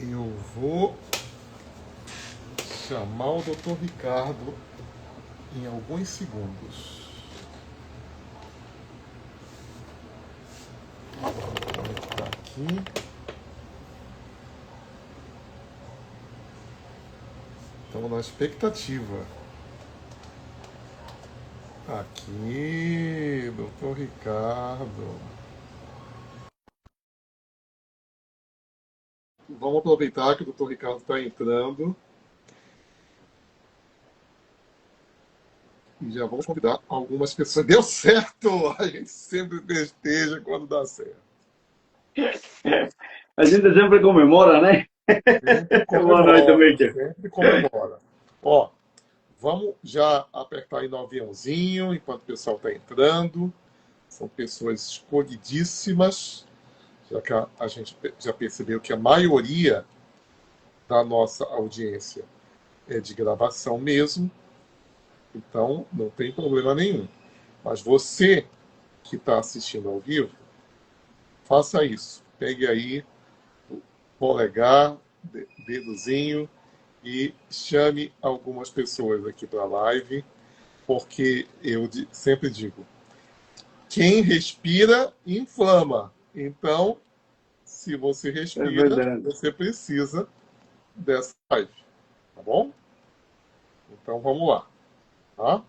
Eu vou chamar o Dr. Ricardo em alguns segundos. Vou conectar aqui. Estamos na expectativa. Aqui, Dr. Ricardo. Vamos aproveitar que o Dr. Ricardo está entrando e já vamos convidar algumas pessoas. Deu certo! A gente sempre festeja quando dá certo. A gente sempre comemora, né? Sempre Boa noite, comemora, Michael. sempre comemora. Ó, vamos já apertar aí no aviãozinho enquanto o pessoal está entrando. São pessoas escolhidíssimas, já que a gente já percebeu que a maioria da nossa audiência é de gravação mesmo, então não tem problema nenhum. Mas você que está assistindo ao vivo, faça isso. Pegue aí o polegar, dedozinho e chame algumas pessoas aqui para a live, porque eu sempre digo, quem respira, inflama. Então, se você É respira, verdade. você precisa dessa live, tá bom? Então, vamos lá, tá?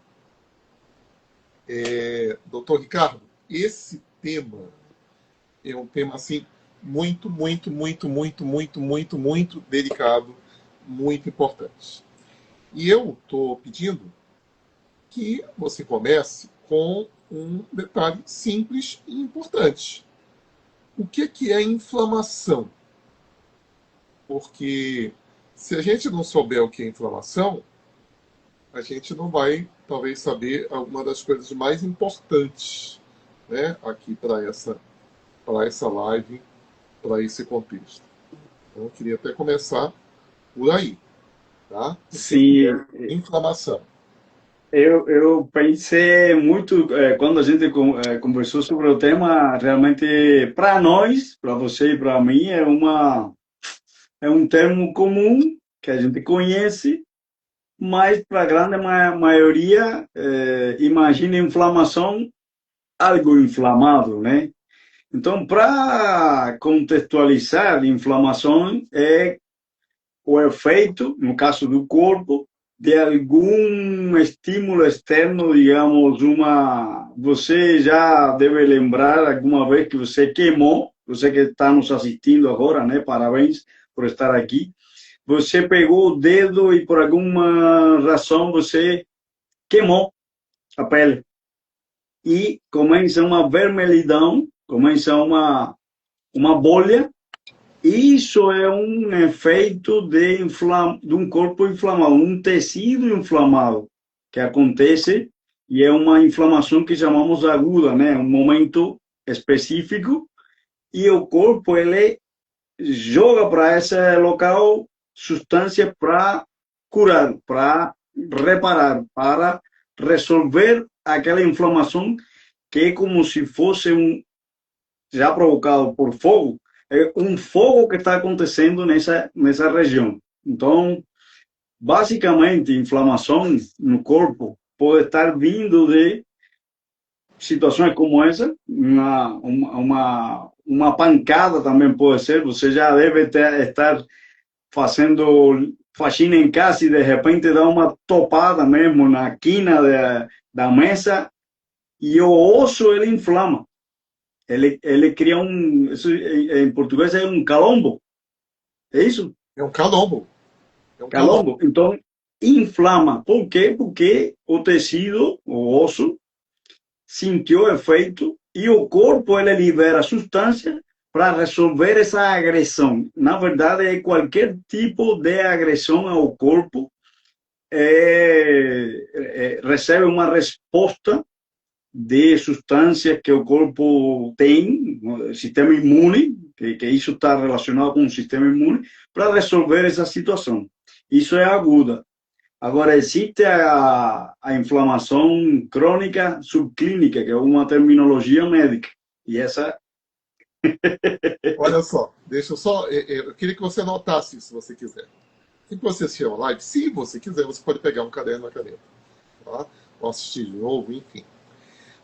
Doutor Ricardo, esse tema é um tema, assim, muito delicado, muito importante. E eu estou pedindo que você comece com um detalhe simples e importante. O que é inflamação? Porque se a gente não souber o que é inflamação, a gente não vai, talvez, saber alguma das coisas mais importantes, né, aqui para essa live, para esse contexto. Então, eu queria até começar por aí, tá? O que é Sim, inflamação? eu pensei muito, quando a gente conversou sobre o tema, realmente, para nós, para você e para mim, é um termo comum que a gente conhece, mas para a grande maioria, imagina inflamação, algo inflamado, né? Então, para contextualizar, inflamação é o efeito, no caso do corpo, de algum estímulo externo, digamos, você já deve lembrar alguma vez que você queimou, você que está nos assistindo agora, né? Parabéns por estar aqui. Você pegou o dedo e por alguma razão você queimou a pele. E começa uma vermelhidão, começa uma bolha. Isso é um efeito de um corpo inflamado, um tecido inflamado que acontece e é uma inflamação que chamamos aguda, né? Um momento específico e o corpo ele joga para esse local substância para curar, para reparar, para resolver aquela inflamação que é como se fosse já provocado por fogo, é um fogo que está acontecendo nessa região. Então, basicamente, inflamação no corpo pode estar vindo de situações como essa, uma pancada também pode ser, você já deve estar fazendo faxina em casa e de repente dá uma topada mesmo na quina da mesa e o osso ele inflama. Ele cria isso em português é um calombo, é isso? É um calombo. É um calombo. Calombo. Então, inflama. Por quê? Porque o tecido, o osso, sentiu o efeito e o corpo ele libera substância para resolver essa agressão. Na verdade, é qualquer tipo de agressão ao corpo recebe uma resposta de substâncias que o corpo tem, o sistema imune, que isso está relacionado com o sistema imune, para resolver essa situação. Isso é aguda. Agora, existe a inflamação crônica subclínica, que é uma terminologia médica. E essa Olha só. deixa eu só. Eu queria que você anotasse isso, se você quiser. Se você assistir a live, se você quiser, você pode pegar um caderno e uma caneta. Tá? Ou assistir de novo, enfim.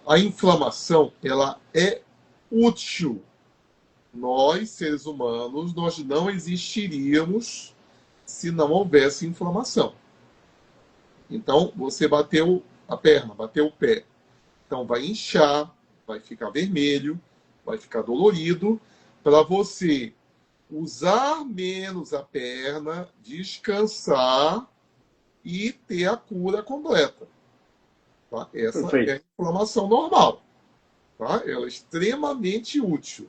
A inflamação, ela é útil. Nós, seres humanos, nós não existiríamos se não houvesse inflamação. Então, você bateu a perna, bateu o pé. Então, vai inchar, vai ficar vermelho, vai ficar dolorido, para você usar menos a perna, descansar e ter a cura completa. Tá? Essa é Perfeito. a inflamação normal. Tá? Ela é extremamente útil.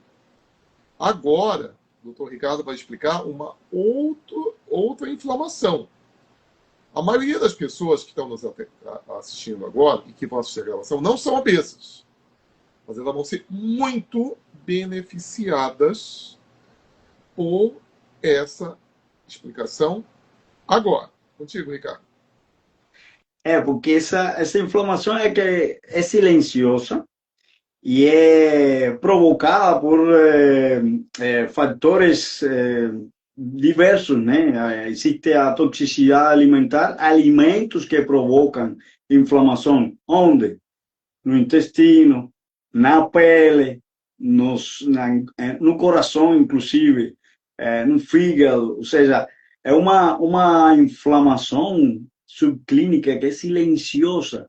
Agora, o doutor Ricardo vai explicar uma outra inflamação. A maioria das pessoas que estão nos assistindo agora e que vão assistir a gravação não são obesas, mas elas vão ser muito beneficiadas por essa explicação agora. Contigo, Ricardo. Porque essa inflamação é que é silenciosa e é provocada por fatores diversos, né? Existe a toxicidade alimentar, alimentos que provocam inflamação. Onde? No intestino, na pele, no coração, inclusive, no fígado. Ou seja, é uma inflamação subclínica que é silenciosa.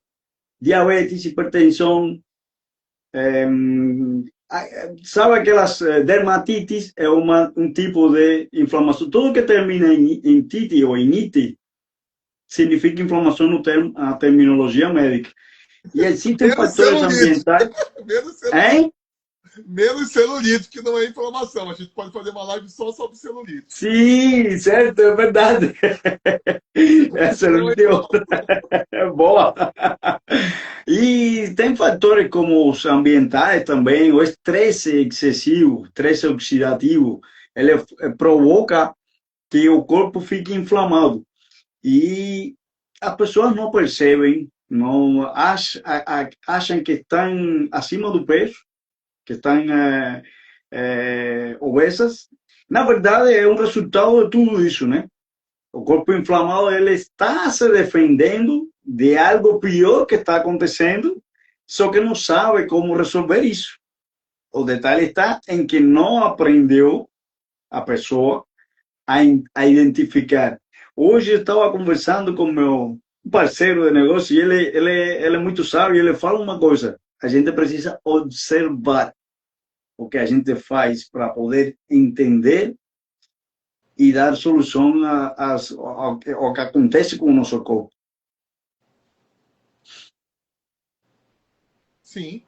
Diabetes, hipertensão, sabe aquelas dermatites, é um tipo de inflamação. Tudo que termina em tite ou em ite significa inflamação na terminologia médica. E existem Menos fatores celulite. ambientais. Menos celulite. Hein? Menos celulite, que não é inflamação. A gente pode fazer uma live só sobre celulite. Sim, certo, é verdade. Essa Não é é é boa. E tem fatores como os ambientais também, o estresse excessivo, estresse oxidativo, ele provoca que o corpo fique inflamado. E as pessoas não percebem, não acham que estão acima do peso, que estão obesas. Na verdade, é um resultado de tudo isso, né? O corpo inflamado, ele está se defendendo de algo pior que está acontecendo, só que não sabe como resolver isso. O detalhe está em que não aprendeu a pessoa a identificar. Hoje eu estava conversando com meu parceiro de negócio e ele é muito sábio, ele fala uma coisa: a gente precisa observar o que a gente faz para poder entender e dar solução ao que acontece com o nosso corpo. Sim.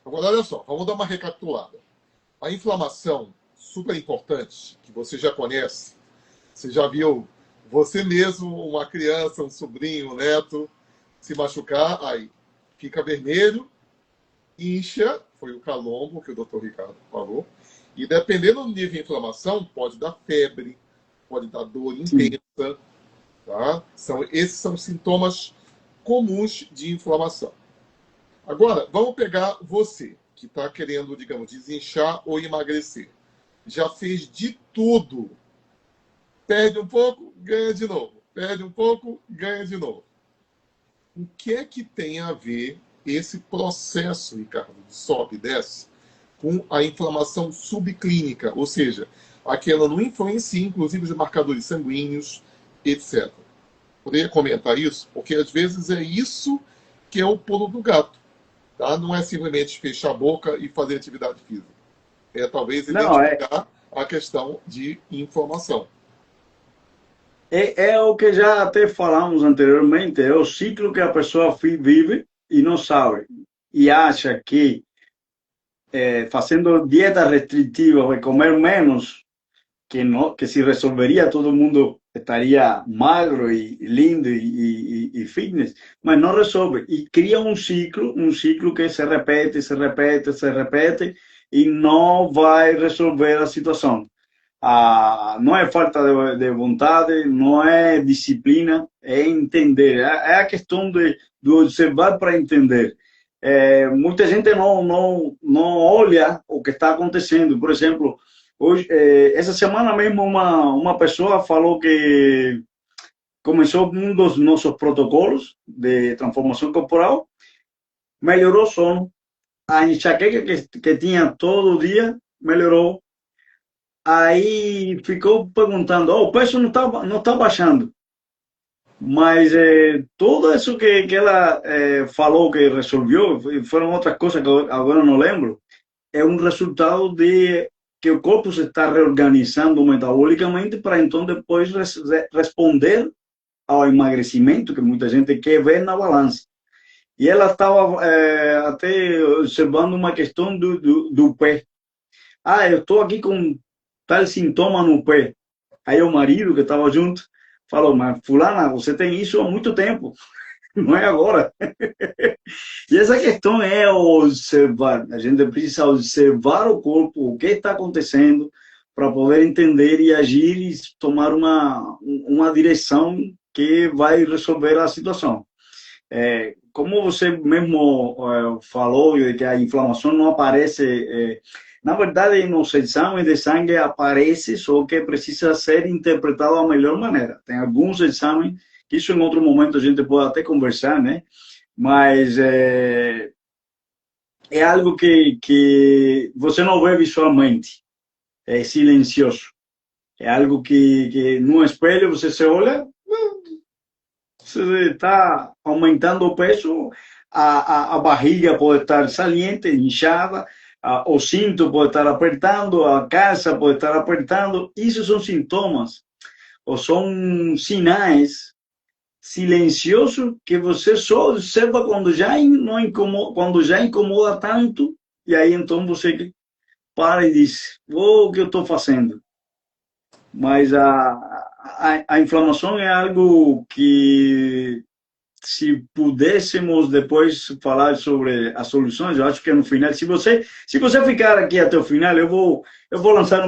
Agora, olha só, vamos dar uma recapitulada. A inflamação, super importante, que você já conhece, você já viu você mesmo, uma criança, um sobrinho, um neto, se machucar, aí fica vermelho, incha, foi o calombo que o doutor Ricardo falou, e dependendo do nível de inflamação, pode dar febre, pode dar dor Sim. intensa, tá? Esses são sintomas comuns de inflamação. Agora, vamos pegar você, que está querendo, digamos, desinchar ou emagrecer. Já fez de tudo. Perde um pouco, ganha de novo. Perde um pouco, ganha de novo. O que é que tem a ver esse processo, Ricardo, de sobe e desce, com a inflamação subclínica? Ou seja, aquela não influencia, inclusive, os marcadores sanguíneos, etc. Poderia comentar isso? Porque, às vezes, é isso que é o pulo do gato. Tá? Não é simplesmente fechar a boca e fazer atividade física. É talvez Não, identificar a questão de inflamação. é o que já até falamos anteriormente, é o ciclo que a pessoa vive e não sabe. E acha que fazendo dieta restritiva, vai comer menos, que se resolveria, todo mundo estaria magro e lindo e fitness, mas não resolve. E cria um ciclo que se repete, se repete, se repete, e não vai resolver a situação. Não é falta de vontade, não é disciplina, é entender. É a questão de observar para entender. Muita gente não olha o que está acontecendo. Por exemplo, Hoje, essa semana mesmo, uma pessoa falou que começou um dos nossos protocolos de transformação corporal, melhorou o sono, a enxaqueca que tinha todo dia melhorou. Aí ficou perguntando, oh, o peso não tá baixando. Mas tudo isso que ela falou que resolveu, foram outras coisas que agora não lembro, é um resultado de que o corpo se está reorganizando metabolicamente para então depois responder ao emagrecimento que muita gente quer ver na balança. E ela estava até observando uma questão do pé. Ah, eu estou aqui com tal sintoma no pé. Aí o marido que estava junto falou, mas fulana, você tem isso há muito tempo, não é agora. E essa questão é observar. A gente precisa observar o corpo, o que está acontecendo, para poder entender e agir e tomar uma direção que vai resolver a situação. Como você mesmo falou, que a inflamação não aparece, na verdade, nos exames de sangue aparece, só que precisa ser interpretado da melhor maneira. Tem alguns exames, que isso em outro momento a gente pode até conversar, né? Mas é algo que você não vê visualmente, é silencioso. É algo que no espelho você se olha, você está aumentando o peso, a barriga pode estar saliente, inchada, o cinto pode estar apertando, a calça pode estar apertando. Isso são sintomas, ou são sinais silenciosos que você só observa quando já não incomoda, quando já incomoda tanto, e aí então você para e diz, oh, o que eu estou fazendo? Mas a inflamação é algo que, se pudéssemos depois falar sobre as soluções, eu acho que no final, se você ficar aqui até o final, eu vou lançar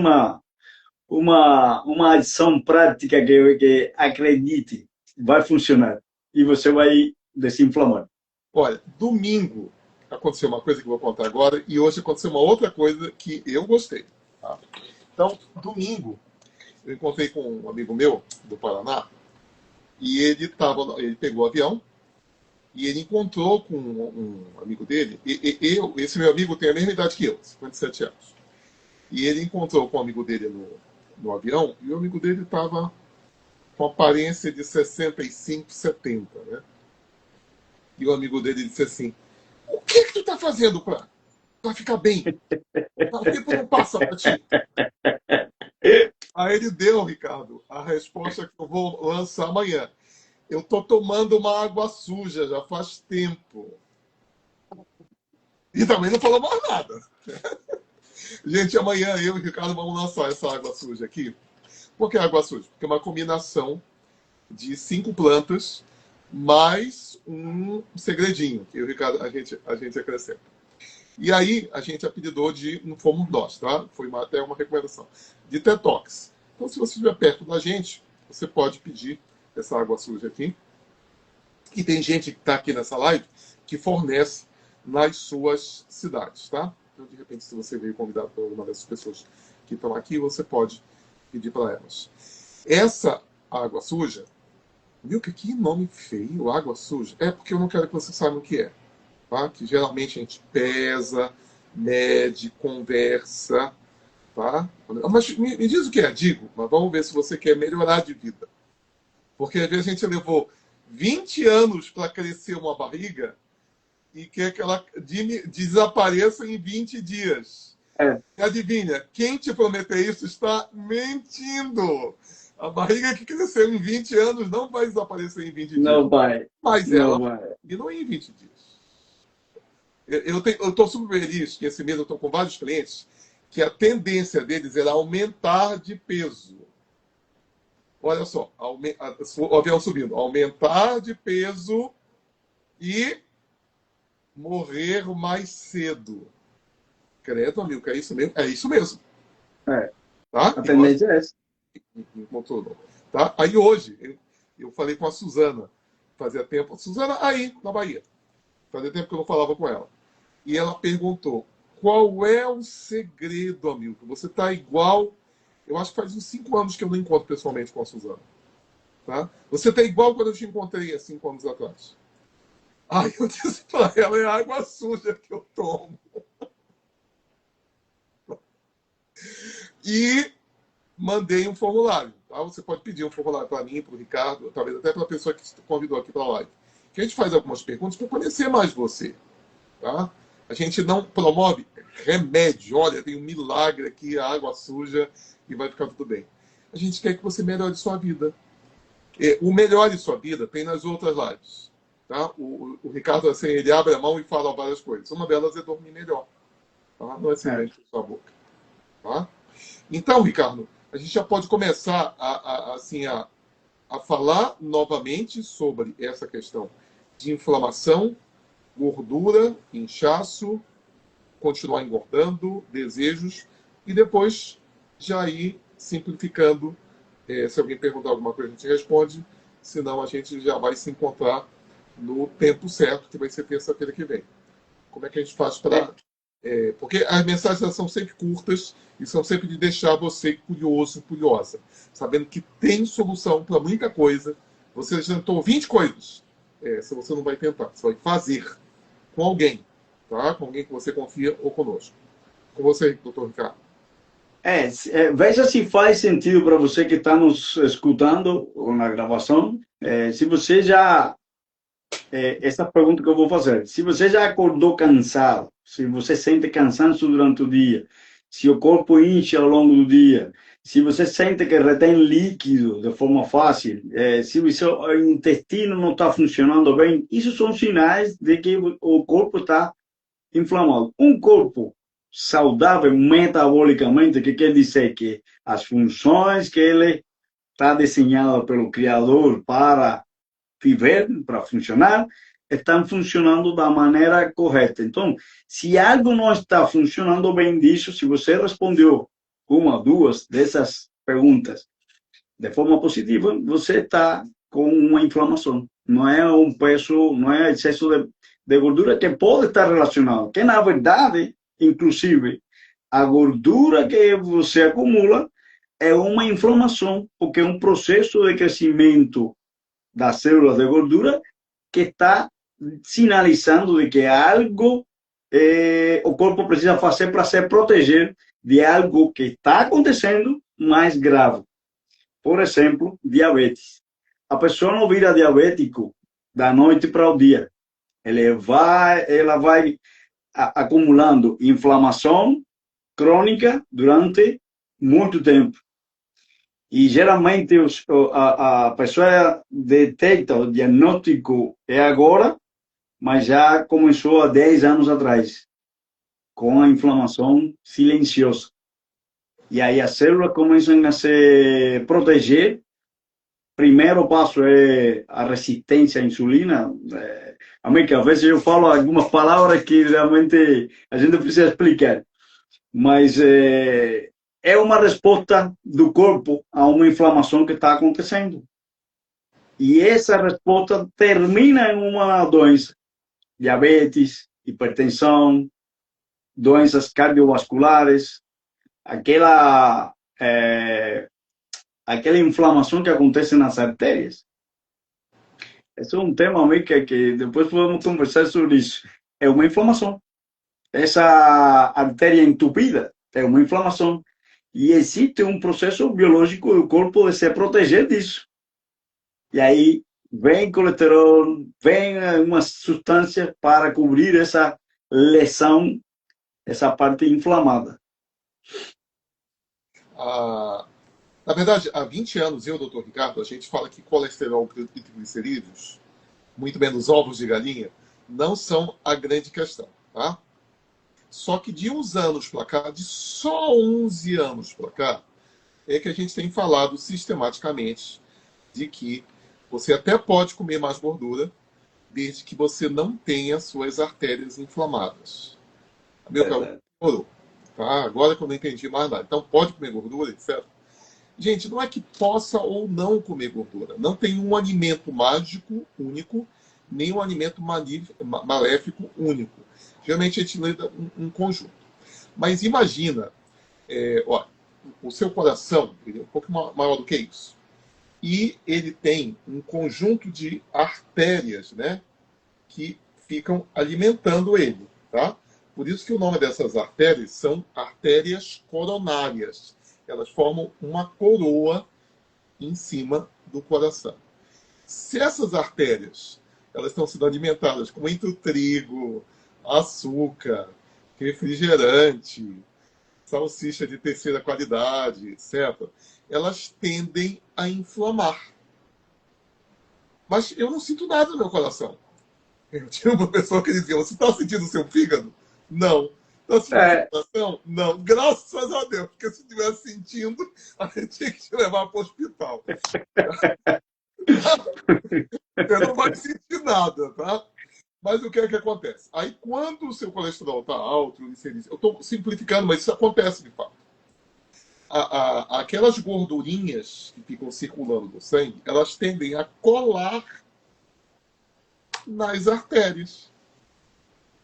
uma ação prática que acredite, vai funcionar. E você vai desinflamar. Olha, domingo aconteceu uma coisa que eu vou contar agora, e hoje aconteceu uma outra coisa que eu gostei. Tá? Então, domingo, eu encontrei com um amigo meu do Paraná, e ele pegou o avião, e ele encontrou com um amigo dele. Esse meu amigo tem a mesma idade que eu, 57 anos. E ele encontrou com um amigo dele no avião, e o amigo dele estava com aparência de 65, 70, né? E o amigo dele disse assim: o que tu tá fazendo pra ficar bem? O tempo não passa pra ti. Aí ele deu, Ricardo, a resposta que eu vou lançar amanhã. Eu tô tomando uma água suja já faz tempo. E também não falou mais nada. Gente, amanhã eu e o Ricardo vamos lançar essa água suja aqui. Por que água suja? Porque é uma combinação de 5 plantas mais um segredinho que o Ricardo, a gente acrescenta. E aí a gente apelidou de, não fomos nós, tá? Foi até uma recomendação, de Detox. Então, se você estiver perto da gente, você pode pedir essa água suja aqui. E tem gente que está aqui nessa live que fornece nas suas cidades, tá? Então, de repente, se você veio convidado por alguma dessas pessoas que estão aqui, você pode pedir para elas. Essa água suja, viu que nome feio, água suja? É porque eu não quero que você saiba o que é. Tá? Que geralmente a gente pesa, mede, conversa. Tá? Mas me diz o que é, digo, mas vamos ver se você quer melhorar de vida. Porque às vezes a gente levou 20 anos para crescer uma barriga e quer que ela desapareça em 20 dias. É, E adivinha, quem te prometeu isso está mentindo. A barriga que cresceu em 20 anos não vai desaparecer em 20 dias. não vai, Mas não ela vai. não é em 20 dias. Eu estou super feliz que esse mês eu estou com vários clientes que a tendência deles era aumentar de peso. Olha só, o avião subindo. Aumentar de peso e morrer mais cedo. Credo, amigo, é isso mesmo? É isso mesmo. É, Tá? a tendência é essa. Tá? Aí hoje, eu falei com a Suzana. Fazia tempo. Suzana aí, na Bahia. Fazia tempo que eu não falava com ela. E ela perguntou: qual é o segredo, amigo? Você está igual. Eu acho que faz uns 5 anos que eu não encontro pessoalmente com a Suzana. Tá? Você está igual quando eu te encontrei há 5 anos atrás. Aí eu disse para ela, é água suja que eu tomo. E mandei um formulário. Tá? Você pode pedir um formulário para mim, para o Ricardo, talvez até para a pessoa que te convidou aqui para a live. Que a gente faz algumas perguntas para conhecer mais você. Tá? A gente não promove remédio. Olha, tem um milagre aqui, a água suja e vai ficar tudo bem. A gente quer que você melhore sua vida. O melhore sua vida tem nas outras lives. Tá? O Ricardo, assim, ele abre a mão e fala várias coisas. Uma delas é dormir melhor. Tá? Não é silêncio na sua boca. Tá? Então, Ricardo, a gente já pode começar a falar novamente sobre essa questão de inflamação, gordura, inchaço, continuar engordando, desejos, e depois já ir simplificando. Se alguém perguntar alguma coisa, a gente responde, senão a gente já vai se encontrar no tempo certo, que vai ser terça-feira que vem. Como é que a gente faz para... porque as mensagens são sempre curtas e são sempre de deixar você curioso, curiosa, sabendo que tem solução para muita coisa. Você já tentou 20 coisas. Se você não vai tentar, você vai fazer com alguém, tá? Com alguém que você confia ou conosco. Com você, doutor Ricardo. Veja se faz sentido para você que está nos escutando ou na gravação. Se você já essa pergunta que eu vou fazer. Se você já acordou cansado, se você sente cansaço durante o dia, se o corpo incha ao longo do dia, se você sente que retém líquido de forma fácil, se o seu intestino não está funcionando bem, isso são sinais de que o corpo está inflamado. Um corpo saudável metabolicamente, que quer dizer que as funções que ele está desenhado pelo Criador para viver, para funcionar, estão funcionando da maneira correta. Então, se algo não está funcionando bem disso, se você respondeu uma, duas dessas perguntas de forma positiva, você está com uma inflamação. Não é um peso, não é excesso de gordura que pode estar relacionado. Que, na verdade, inclusive, a gordura que você acumula é uma inflamação, porque é um processo de crescimento das células de gordura que está sinalizando de que algo o corpo precisa fazer para se proteger de algo que está acontecendo mais grave. Por exemplo, diabetes. A pessoa não vira diabético da noite para o dia. Ela vai acumulando inflamação crônica durante muito tempo. E geralmente a pessoa detecta o diagnóstico agora, mas já começou há 10 anos atrás, com a inflamação silenciosa. E aí as células começam a se proteger. Primeiro passo é a resistência à insulina. Que às vezes eu falo algumas palavras que realmente a gente precisa explicar. Mas é uma resposta do corpo a uma inflamação que está acontecendo. E essa resposta termina em uma doença. Diabetes, hipertensão, doenças cardiovasculares, aquela inflamação que acontece nas artérias. Esse é um tema meio que depois podemos conversar sobre isso. É uma inflamação. Essa artéria entupida é uma inflamação. E existe um processo biológico do corpo de se proteger disso. E aí vem colesterol, vem uma substância para cobrir essa lesão, essa parte inflamada. Na verdade, há 20 anos, eu, doutor Ricardo, a gente fala que colesterol e triglicerídeos, muito menos ovos de galinha, não são a grande questão, tá? Só que de uns anos para cá, de só 11 anos para cá, é que a gente tem falado sistematicamente de que você até pode comer mais gordura, desde que você não tenha suas artérias inflamadas. Meu caro, demorou. Tá? Agora que eu não entendi mais nada. Então pode comer gordura, etc. Gente, não é que possa ou não comer gordura. Não tem um alimento mágico único, nem um alimento maléfico único. Geralmente a gente lida um conjunto. Mas imagina, ó, o seu coração ele é um pouco maior do que isso. E ele tem um conjunto de artérias, né, que ficam alimentando ele, tá? Por isso que o nome dessas artérias são artérias coronárias. Elas formam uma coroa em cima do coração. Se essas artérias elas estão sendo alimentadas com muito trigo, açúcar, refrigerante, salsicha de terceira qualidade, etc., elas tendem a inflamar. Mas eu não sinto nada no meu coração. Eu tinha uma pessoa que dizia: você está sentindo o seu fígado? Não. Está sentindo o seu coração? Não. Graças a Deus, porque se estivesse sentindo, a gente tinha que te levar para o hospital. Você não vai sentir nada, tá? Mas o que é que acontece? Aí, quando o seu colesterol está alto, eu estou simplificando, mas isso acontece de fato. Aquelas gordurinhas que ficam circulando no sangue, elas tendem a colar nas artérias.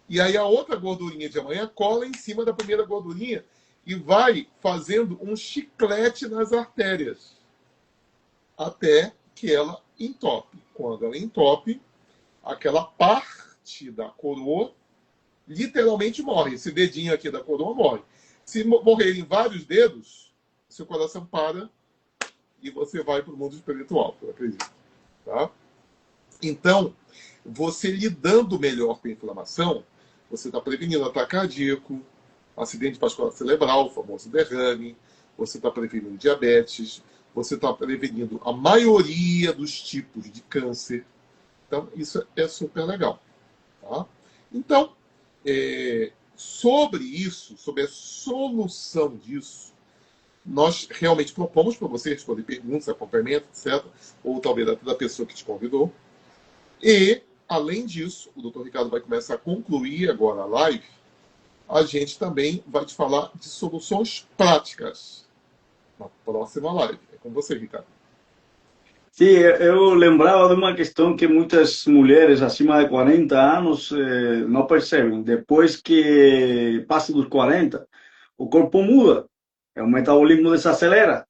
E aí a outra gordurinha de amanhã cola em cima da primeira gordurinha e vai fazendo um chiclete nas artérias até que ela entope. Quando ela entope, aquela parte da coroa literalmente morre. Esse dedinho aqui da coroa morre. Se morrerem vários dedos, seu coração para e você vai para o mundo espiritual, eu acredito. Tá? Então, você lidando melhor com a inflamação, você está prevenindo ataque cardíaco, acidente vascular cerebral, o famoso derrame, você está prevenindo diabetes, você está prevenindo a maioria dos tipos de câncer. Então, isso é super legal. Tá? Então, sobre isso, sobre a solução disso, nós realmente propomos para você responder perguntas, acompanhamento, etc. Ou talvez até da pessoa que te convidou. E, além disso, o Dr. Ricardo vai começar a concluir agora a live. A gente também vai te falar de soluções práticas na próxima live. É com você, Ricardo. Sim, eu lembrava de uma questão que muitas mulheres acima de 40 anos não percebem. Depois que passa dos 40, o corpo muda, o metabolismo desacelera,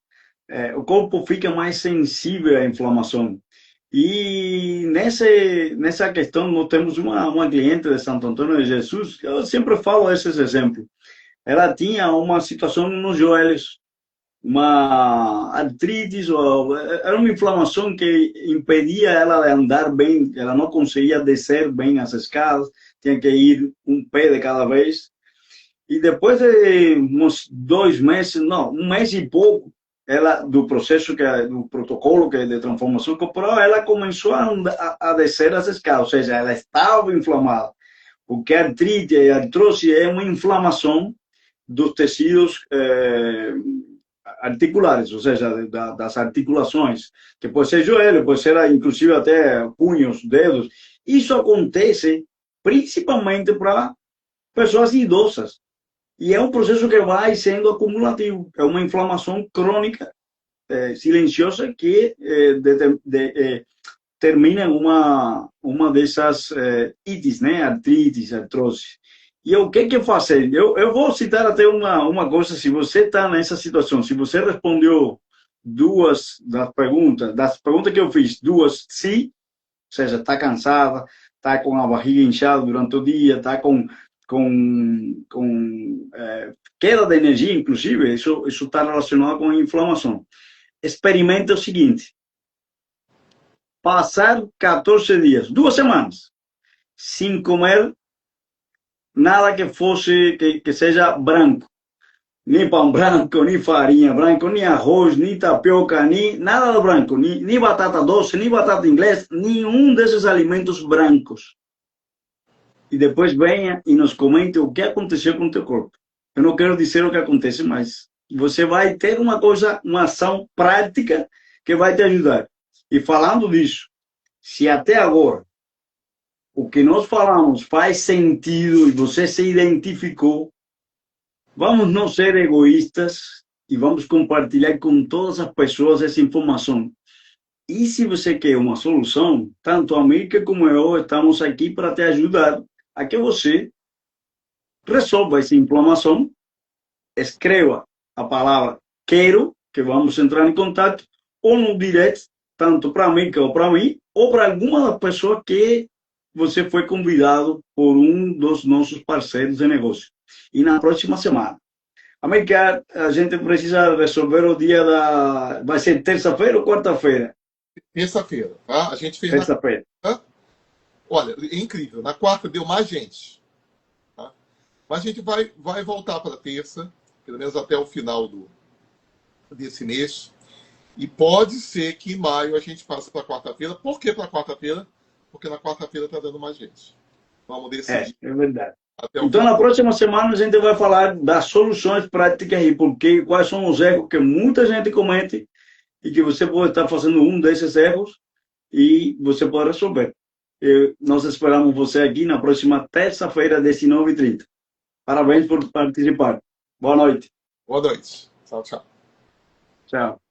o corpo fica mais sensível à inflamação. E nessa questão, nós temos uma cliente de Santo Antônio de Jesus, que eu sempre falo esses exemplos. Ela tinha uma situação nos joelhos, uma artrite, era uma inflamação que impedia ela de andar bem, ela não conseguia descer bem as escadas, tinha que ir um pé de cada vez. E depois de uns 2 meses, não, 1 mês e pouco, ela, do processo, do protocolo de transformação corporal, ela começou a descer as escadas, ou seja, ela estava inflamada, porque a artrite e a artrose é uma inflamação dos tecidos articulares, ou seja, das articulações, que pode ser joelho, pode ser inclusive até punhos, dedos. Isso acontece principalmente para pessoas idosas. E é um processo que vai sendo acumulativo. É uma inflamação crônica, silenciosa, que termina em uma dessas ites, né? Artrites, artrose. E o que fazer? Eu vou citar até uma coisa, se você está nessa situação, se você respondeu 2 das perguntas que eu fiz, 2 sim, ou seja, está cansada, está com a barriga inchada durante o dia, está com queda de energia, inclusive, isso está relacionado com a inflamação. Experimente o seguinte: passar 14 dias, 2 semanas, sem comer nada que seja branco. Nem pão branco, nem farinha branca, nem arroz, nem tapioca, nem nada do branco, nem batata doce, nem batata inglesa, nenhum desses alimentos brancos. E depois venha e nos comente o que aconteceu com o teu corpo. Eu não quero dizer o que acontece, mas você vai ter uma ação prática que vai te ajudar. E falando disso, se até agora o que nós falamos faz sentido e você se identificou, vamos não ser egoístas e vamos compartilhar com todas as pessoas essa informação. E se você quer uma solução, tanto a Mirka como eu estamos aqui para te ajudar a que você resolva essa inflamação escreva a palavra quero, que vamos entrar em contato, ou no direct, tanto para mim, que é para mim, ou para alguma das pessoas que você foi convidado por um dos nossos parceiros de negócio. E na próxima semana. América, a gente precisa resolver o dia da. Vai ser terça-feira ou quarta-feira? Terça-feira, tá? A gente fez na Terça-feira. quarta. Olha, é incrível. Na quarta deu mais gente. Tá? Mas a gente vai voltar para terça, pelo menos até o final desse mês. E pode ser que em maio a gente passe para quarta-feira. Por que para quarta-feira? Porque na quarta-feira está dando mais gente. Vamos decidir É verdade. até o Então, final. na próxima semana, a gente vai falar das soluções práticas e porque quais são os erros que muita gente comete e que você pode estar fazendo um desses erros e você pode resolver. Nós esperamos você aqui na próxima terça-feira, 19h30. Parabéns por participar. Boa noite. Boa noite. Tchau, tchau. Tchau.